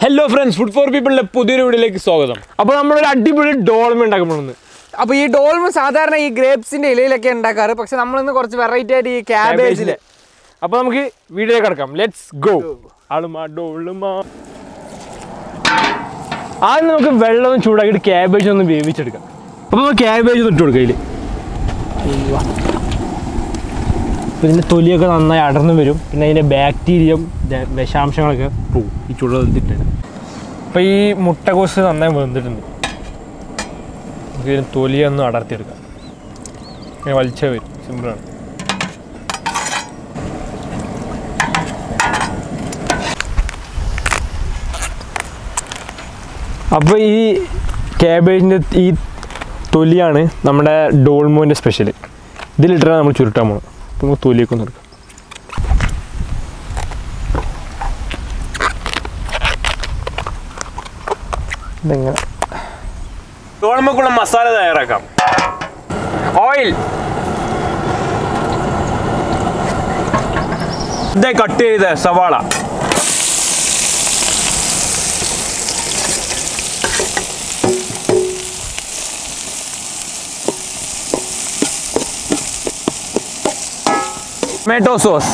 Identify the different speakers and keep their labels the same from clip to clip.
Speaker 1: Hello friends, Food for People പുതിയൊരു വീഡിയോയിലേക്ക് സ്വാഗതം. അപ്പോൾ നമ്മൾ ഒരു അടിപൊളി ഡോൾമ ഉണ്ടാക്കാൻ പോകുന്നു.
Speaker 2: അപ്പോൾ ഈ ഡോൾമ സാധാരണ ഈ ഗ്രേപ്സിന്റെ ഇലയിലൊക്കെ ഉണ്ടാക്കാറ്. പക്ഷെ നമ്മൾ ഇന്ന് കുറച്ച് വെറൈറ്റി ആയിട്ട് ഈ ക്യാബേജിൽ.
Speaker 1: അപ്പോൾ നമുക്ക് വീഡിയോയിലേക്ക് കടക്കാം. Let's go. ആളുമാ ഡോൾമ. ആദ്യം നമുക്ക് വെള്ളം ചൂടാക്കിയിട്ട് ക്യാബേജ് ഒന്ന് വേവിച്ചെടുക്കാം. അപ്പോൾ നമ്മൾ ക്യാബേജ് ഇട്ട് കൊടുക്കാം ഇതിൽ. ഇതിൻ്റെ തൊലിയൊക്കെ നന്നായി അടർന്നു വരും. പിന്നെ അതിൻ്റെ ബാക്ടീരിയയും വിഷാംശങ്ങളൊക്കെ പോവും ഈ ചൂടുവെള്ളത്തിലിട്ട്. അപ്പോൾ ഈ മുട്ടക്കോസ് നന്നായി വെന്തിട്ടുണ്ട്. നമുക്ക് ഇതിന് തൊലിയൊന്ന് അടർത്തിയെടുക്കാം. ഇങ്ങനെ വലിച്ചാൽ വരും. സിമ്പിളാണ്. അപ്പോൾ ഈ ക്യാബേജിൻ്റെ ഈ തൊലിയാണ് നമ്മുടെ ഡോൾമോൻ്റെ സ്പെഷ്യൽ. ഇതിലിട്ടാണ് നമ്മൾ ചുരുട്ടാൻ പോകുന്നത്. അപ്പോൾ നമുക്ക് തൊലിയൊക്കെ ഒന്ന് എടുക്കാം. ഇതെങ്ങനെ ഡോൾമക്കുള്ള മസാല തയ്യാറാക്കാം. ഓയിൽ, ഇതേ കട്ട് ചെയ്ത സവാള, ടൊമാറ്റോ സോസ്,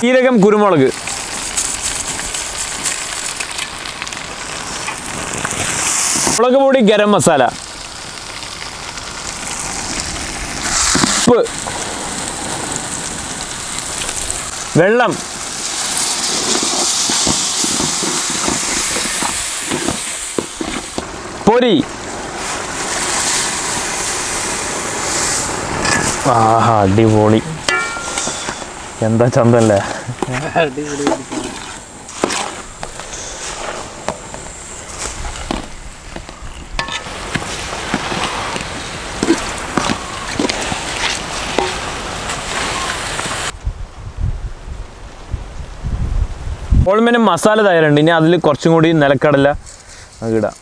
Speaker 1: ജീരകം, കുരുമുളക്, മുളക് പൊടി, ഗരം മസാല, ഉപ്പ്, വെള്ളം, പൊരി. ആഹാ, അടിപൊളി. എന്താ ചന്തല്ലേ. ഡോൾമേൻ്റെ മസാല തയ്യാറുണ്ട്. ഇനി അതിൽ കുറച്ചും കൂടി നിലക്കടല ഇടാം.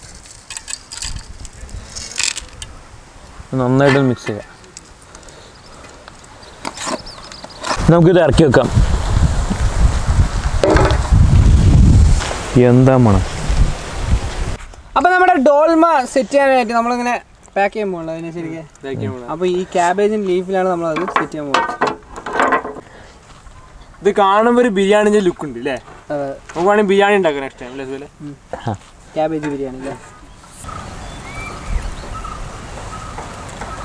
Speaker 1: നന്നായിട്ട് മിക്സ് ചെയ്യാം. നമുക്കിത് ഇറക്കി വെക്കാം. എന്താ മണം.
Speaker 2: അപ്പോൾ നമ്മുടെ ഡോൾമ സെറ്റ് ചെയ്യാനായിട്ട് നമ്മളിങ്ങനെ പാക്ക് ചെയ്യാൻ പോകുന്നത് അതിനെ ശരിക്കും. അപ്പോൾ ഈ ക്യാബേജിൻ്റെ ലീഫിലാണ് നമ്മളത് സെറ്റ് ചെയ്യാൻ പോകുന്നത്.
Speaker 1: ഇത് കാണുമ്പോൾ ഒരു ബിരിയാണിൻ്റെ ലുക്ക് ഉണ്ട് അല്ലേ? നമുക്ക് വേണമെങ്കിൽ ബിരിയാണി ഉണ്ടാക്കാം നെക്സ്റ്റ് ടൈം അല്ലേ?
Speaker 2: ക്യാബേജ് ബിരിയാണി അല്ലേ?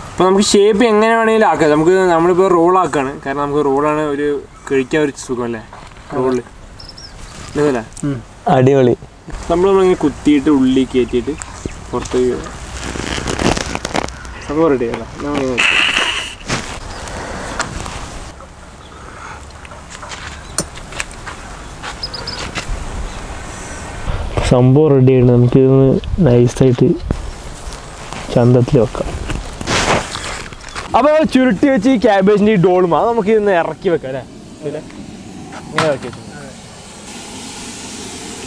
Speaker 1: അപ്പോൾ നമുക്ക് ഷേപ്പ് എങ്ങനെ വേണമെങ്കിലും ആക്കാം. നമ്മളിപ്പോൾ റോളാക്കാണ്. കാരണം നമുക്ക് റോളാണ് ഒരു കഴിക്കാൻ ഒരു സുഖം അല്ലേ റോളിൽ. അല്ലേ? അടിപൊളി. നമ്മളിങ്ങനെ കുത്തിയിട്ട് ഉള്ളി കയറ്റിയിട്ട് പുറത്തേക്ക് സംഭവം റെഡി അല്ല. സംഭവം റെഡിയാണ്. നമുക്കിതൊന്ന് നൈസായിട്ട് ചന്തത്തിൽ വെക്കാം. അപ്പോൾ ചുരുട്ടി വെച്ച് ഈ ക്യാബേജിൻ്റെ ഈ ഡോൾമ നമുക്ക് ഇന്ന് ഇറക്കി വെക്കാം അല്ലേ? ഇങ്ങനെ ഇറക്കി വെച്ചു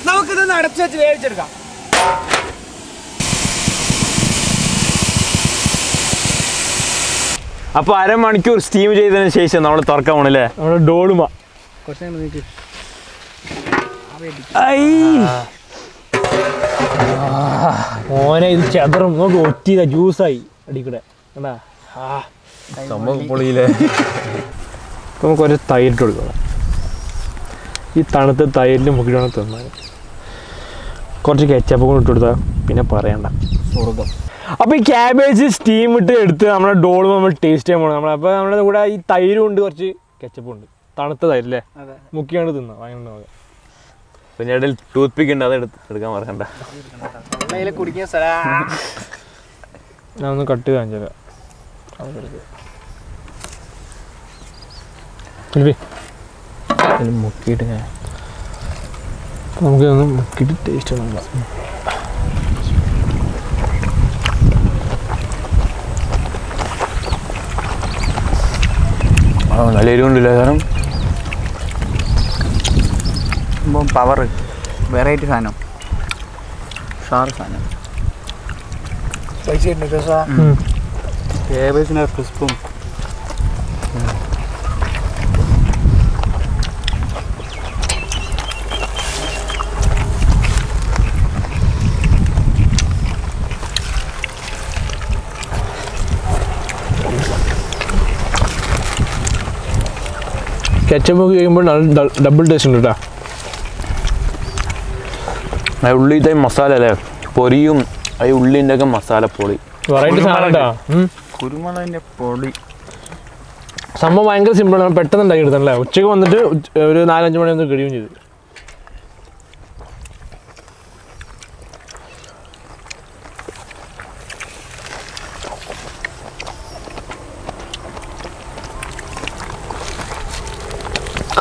Speaker 2: നമുക്കിതൊന്ന് അടച്ചു വെച്ച് വേവിച്ചെടുക്കാം.
Speaker 1: അപ്പോൾ അരമണിക്കൂർ സ്റ്റീം ചെയ്തതിന് ശേഷം നമ്മൾ തുറക്കാൻ പോകണല്ലേ നമ്മുടെ ഡോൾമ. മോനെ ഇത് ചെതറും. നോക്ക് ഒറ്റിയതാ, ജ്യൂസായി അടിക്കൂടെ. എന്താ സംഭവം പൊളിയില്ലേ. അപ്പോൾ നമുക്ക് ഒരു തൈരിട്ട് കൊടുക്കണം. ഈ തണുത്ത തൈരിൽ മുക്കിട്ടാണ് തിന്നാൻ. കുറച്ച് കെച്ചപ്പ് കൊണ്ട് ഇട്ട് കൊടുത്താൽ പിന്നെ പറയണ്ട സ്വർഗം. അപ്പോൾ ഈ ക്യാബേജ് സ്റ്റീം ഇട്ട് എടുത്ത് നമ്മുടെ ഡോൾമ നമ്മൾ ടേസ്റ്റ് ചെയ്യാൻ പോകണം. അപ്പോൾ നമ്മുടെ കൂടെ ഈ തൈരും ഉണ്ട്, കുറച്ച് കെച്ചപ്പും ഉണ്ട്. തണുത്ത തൈരല്ലേ, മുക്കിയാണ് തിന്നാം. വാങ്ങി നോക്കാം. പിന്നെ ഇടയിൽ ടൂത്ത് പിക്ക് ഉണ്ട്, അത് എടുക്കാൻ പറയണ്ട. ഞാൻ ഒന്ന് കട്ട് ചെയ്ത് കാണിച്ചേക്കാം. മുക്കിയിട്ട് നമുക്കിതൊന്ന് മുക്കിയിട്ട് ടേസ്റ്റ് നോക്കാം. നല്ല എരിവുണ്ടല്ലേ കാരണം.
Speaker 2: പവർ വെറൈറ്റി സാധനം, ഷാർ സാധനം.
Speaker 3: Cabbage ക്രിസ്പും
Speaker 1: കെച്ചപ്പ് കഴിയുമ്പോൾ നല്ല ഡബിൾ ടേസ്റ്റ് ഉണ്ട് കേട്ടോ.
Speaker 4: ആ ഉള്ളിത്തെ മസാല അല്ലേ പൊരിയും ആ ഉള്ളിൻ്റെ ഒക്കെ മസാല പൊളി
Speaker 1: വെറൈറ്റി സാധനം കേട്ടോ.
Speaker 3: കുരുമുളകിൻ്റെ പൊടി
Speaker 1: സംഭവം ഭയങ്കര സിമ്പിളാണ്, പെട്ടെന്ന് ഉണ്ടാക്കി എടുത്തല്ലേ. ഉച്ചയ്ക്ക് വന്നിട്ട് ഒരു 4-5 മണി ഒന്ന് കഴിയുകയും ചെയ്തു.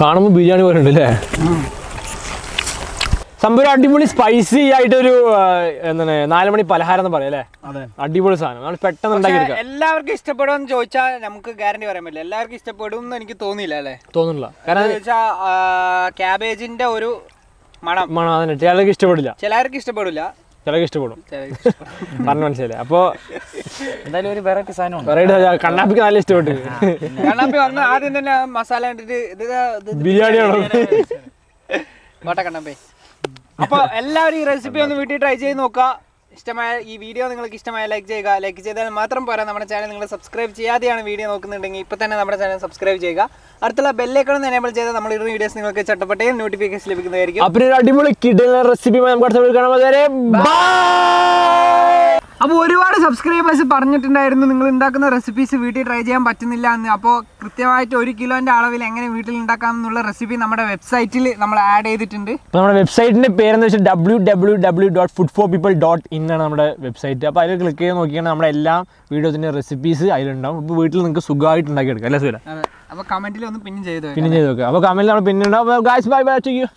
Speaker 1: കാണുമ്പോൾ ബിരിയാണി പോലെ ഉണ്ട് അല്ലേ? സംഭവം അടിപൊളി സ്പൈസി ആയിട്ടൊരു എന്താണ് 4 മണി പലഹാരം എന്ന് പറയാം അല്ലേ? അടിപൊളി സാധനം, നമ്മൾ പെട്ടെന്ന് ഉണ്ടാക്കിയെടുക്കാം.
Speaker 2: എല്ലാവർക്കും ഇഷ്ടപ്പെടുമെന്ന് ചോദിച്ചാൽ നമുക്ക് ഗ്യാരണ്ടി പറയാൻ പറ്റില്ല. എല്ലാവർക്കും ഇഷ്ടപ്പെടും എന്ന് എനിക്ക് തോന്നിയില്ല അല്ലേ?
Speaker 1: തോന്നുന്നില്ല. കാരണം
Speaker 2: ക്യാബേജിന്റെ ഒരു മണം
Speaker 1: അതിന് ചിലർക്ക് ഇഷ്ടപ്പെടില്ല,
Speaker 2: ചിലർക്ക് ഇഷ്ടപ്പെടില്ല,
Speaker 1: ചിലർക്ക് ഇഷ്ടപ്പെടും. പറഞ്ഞു മനസ്സിലായില്ലേ? അപ്പോൾ
Speaker 3: എന്തായാലും ഒരു വെറൈറ്റി സാധനമാണ്.
Speaker 1: വെറൈറ്റി കണ്ണാപ്പിക്ക് നല്ല ഇഷ്ടപ്പെട്ടു.
Speaker 2: കണ്ണാപ്പി വന്ന് ആദ്യം തന്നെ മസാല കണ്ടിട്ട്
Speaker 1: ബിരിയാണിയാണോ
Speaker 2: കോട്ട കണ്ണാപ്പി. അപ്പോൾ എല്ലാവരും ഈ റെസിപ്പി ഒന്ന് വീട്ടിൽ ട്രൈ ചെയ്ത് നോക്കുക. ഇഷ്ടമായ ഈ വീഡിയോ നിങ്ങൾക്ക് ഇഷ്ടമായ ലൈക്ക് ചെയ്യുക. ലൈക്ക് ചെയ്താൽ മാത്രം പോരാ, നമ്മുടെ ചാനൽ നിങ്ങൾ സബ്സ്ക്രൈബ് ചെയ്യാതെയാണ് വീഡിയോ നോക്കുന്നുണ്ടെങ്കിൽ ഇപ്പോൾ തന്നെ നമ്മുടെ ചാനൽ സബ്സ്ക്രൈബ് ചെയ്യുക. അടുത്തുള്ള ബെല്ലൈക്കൺ എനേബിൾ ചെയ്താൽ നമ്മൾ ഇടുന്ന വീഡിയോസ് നിങ്ങൾക്ക് ചട്ടപ്പെട്ടേ നോട്ടിഫിക്കേഷൻ ലഭിക്കുന്നതായിരിക്കും.
Speaker 1: അപ്പോൾ ഒരു അടിപൊളി കിട്ടുന്ന റെസിപ്പി നമുക്ക് അടുത്ത വീഡിയോ കാണാം.
Speaker 2: അപ്പോൾ ഒരുപാട് സബ്സ്ക്രൈബേഴ്സ് പറഞ്ഞിട്ടുണ്ടായിരുന്നു നിങ്ങൾ ഉണ്ടാക്കുന്ന റെസിപ്പീസ് വീട്ടിൽ ട്രൈ ചെയ്യാൻ പറ്റുന്നില്ല എന്ന്. അപ്പോൾ കൃത്യമായിട്ട് 1 കിലോൻ്റെ അളവിൽ എങ്ങനെ വീട്ടിൽ ഉണ്ടാക്കാം എന്നുള്ള റെസിപ്പി നമ്മുടെ വെബ്സൈറ്റിൽ നമ്മൾ ആഡ് ചെയ്തിട്ടുണ്ട്.
Speaker 1: അപ്പോൾ നമ്മുടെ വെബ്സൈറ്റിൻ്റെ പേരെന്ന് വെച്ചാൽ www.foodforpeople.in ആണ് നമ്മുടെ വെബ്സൈറ്റ്. അപ്പോൾ അതിൽ ക്ലിക്ക് ചെയ്ത് നോക്കിയാണ് നമ്മുടെ എല്ലാ വീഡിയോസിൻ്റെ റെസിപ്പീസ് അതിലുണ്ടാവും. ഇപ്പോൾ വീട്ടിൽ നിങ്ങൾക്ക് സുഖമായിട്ട് ഉണ്ടാക്കിയെടുക്കാം അല്ലേ സുഖം?
Speaker 2: അപ്പോൾ കമൻറ്റിൽ ഒന്ന് പിന്നും ചെയ്ത്
Speaker 1: നോക്കുക. അപ്പോൾ കമൻറ്റിൽ നമ്മൾ പിന്നെ ഉണ്ടാവും. Guys bye bye to U.